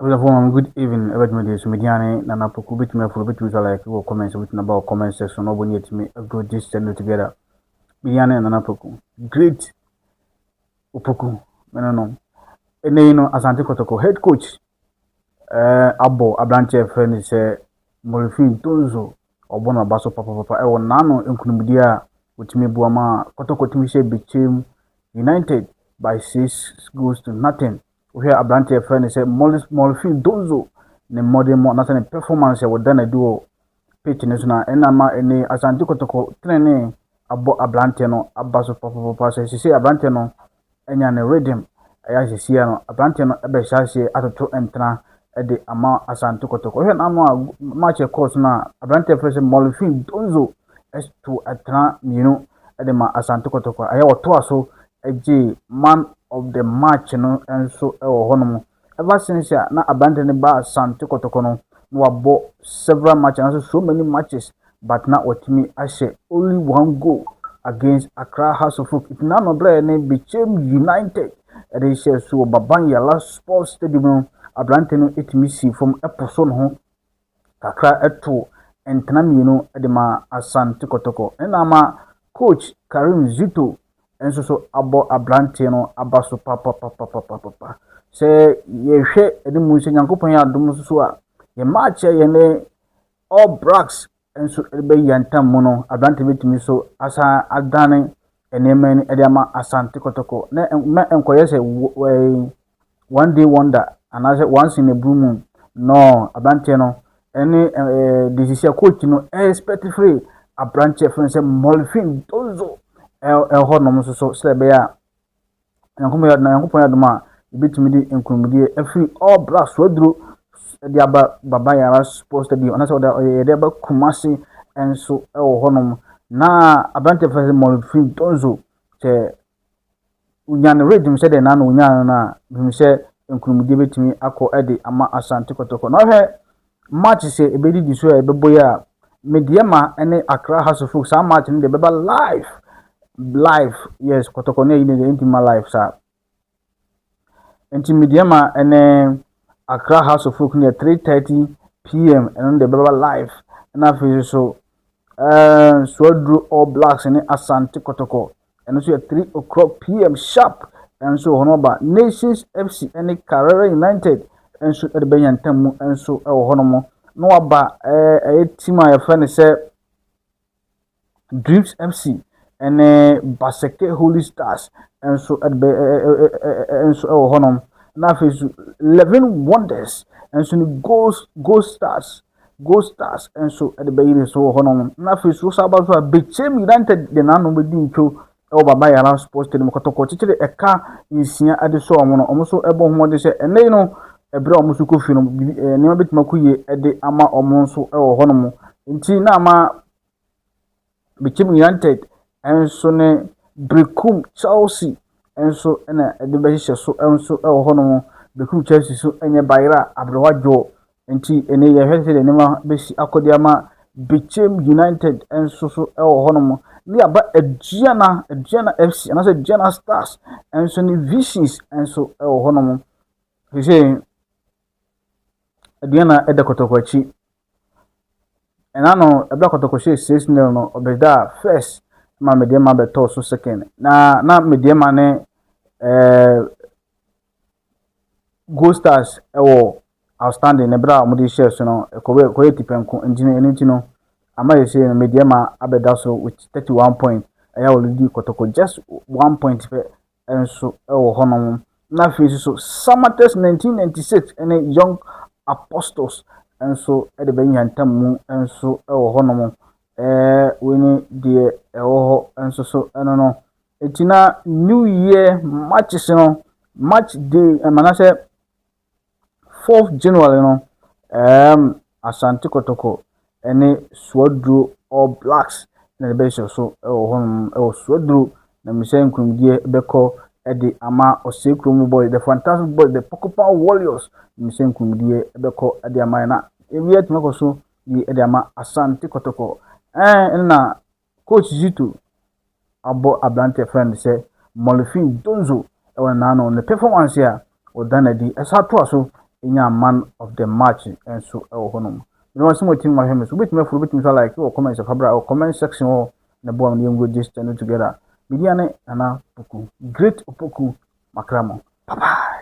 Everyone, good evening. Everybody, so Mediane, Nana Poku, bit me for bit with like your comments, with about comment section. Nobody yet me go this channel together. Mediane and Nana Poku, great Opoku, no. And then, Asante Kotoko, head coach, Abo, Ablanche, friend, say, Molfin Tonzo, or Bona Basso Papa, I want Nano, Nkunubidia, which me Buama, Kotoko Timisha became united by 6 goals to nothing. We hear Ablanche, friend, say, Molfin Tonzo. Ne modern mo na sane performance we done do pitch ne so na enama ene Asante Kotoko training abo Ablante no abaso papa se Ablante no enya ne rhythm aya se no Ablante no ebe hyaase atoto entena de ama Asante Kotoko he na no match course na Ablante fresh Molfin Donzo S2 atena minu de ma Asante Kotoko aya woto aso eje man of the match no enso e wo hono ever since na Ablante ne ba Asante Kotoko no wabo several matches, so many matches, but now Otimi Ashe only one goal against Accra House of Folk. It now no name became united. They say so Babanya last sports stadium Ablante no etimi si from episode ho Accra eto entanamino edema Asante Kotoko. Enama coach Karim Zito enso so abo Ablante no abaso papa. Say ye hwe edemu se Nyankopon ya dum so a ye match ye All Blacks enso ebe yantam mu no Ablante betimi so asa adane enemen ediama Asante Kotoko na enkoye se one day wonder and as once in a blue moon no Ablante no any this coach no expect free Ablante friend say Molfin Donzo ho no so slebe ya Nyankopon ya duma betimi di enkunmudi every All Blacks wadro diaba baba yara sports stadium na so da yeba Kumasi enso e wo honom na Ablante fese Molfin Donzo che unyan rhythm se de na no unyan na bim se enkunumudi betimi akọ ede ama Asante Kotoko na hwe match se ebedi di so e bebo ya Mediema ene Accra House of Folk sa match ni de beba live yes Kotoko ne yine de intima live sa enti Mediema ene Accra House of Folk near 3:30 p.m. and the Baba live. And after so drew All Blacks in Asante Kotoko. And also at 3 o'clock p.m. sharp. And so Honoba Nations FC and Carrera United. And so at the Bayan Tamu and so Honomo. No about a team my friend say Dreams FC and Baseke Holy Stars. And so at and so Honom. Now face 11 wonders and so go stars and so at the baby so honom na face so sabazo became united the nano be dincho e baba yara sports stadium Kotoko chichire eka insia ade so omo so ebo ho de se ene no ebre omo so kofi no niam betima kuye ede ama omo so e wo honom nti na ama became united and so ne Brekum Chelsea enso ena ede behihye so enso e wo hono Bekum Chelsea so enye bayra abrewajo enti ene ye hwese de nema besi akodi ama Bechem United enso so e wo hono ni aba Aduana FC ana se Aduana Stars enso ni Visions enso e wo hono hwese Aduana ede Kotoko achi enano ebe Kotoko 6-0 no obeda first ma Mediema beto so second na Mediema ne Gold Stars ewo outstanding ne bra mo di share so no ko etipenko engine enti no ama ye say Mediema abeda so with 31 points aya already Kotoko just 1 point pe enso ewo hono na face so Samates 1996 ene Young Apostles enso e de benyantam mu enso ewo hono wini die ewo enso so eno no etina New Year matches no match day manase 4th January no Asante Kotoko ene Swadro All Blacks na be so ewo Swadro na misen kungie beko ede ama Osekrom boys the fantastic boys the Pokopa Warriors misen kungie beko ede ama na ewiet mako so di ede ama Asante Kotoko na coach Zito abo Ablante friend say Molfin Donzo e wana no ne performance ya o danadi esa to aso enya man of the match enso e wo honom no waso mo team ma hweme so betime follow betime so like wo comment fabra wo comment section wo na bo am na go this channel together media ne ana poku great opoku makramo bye bye.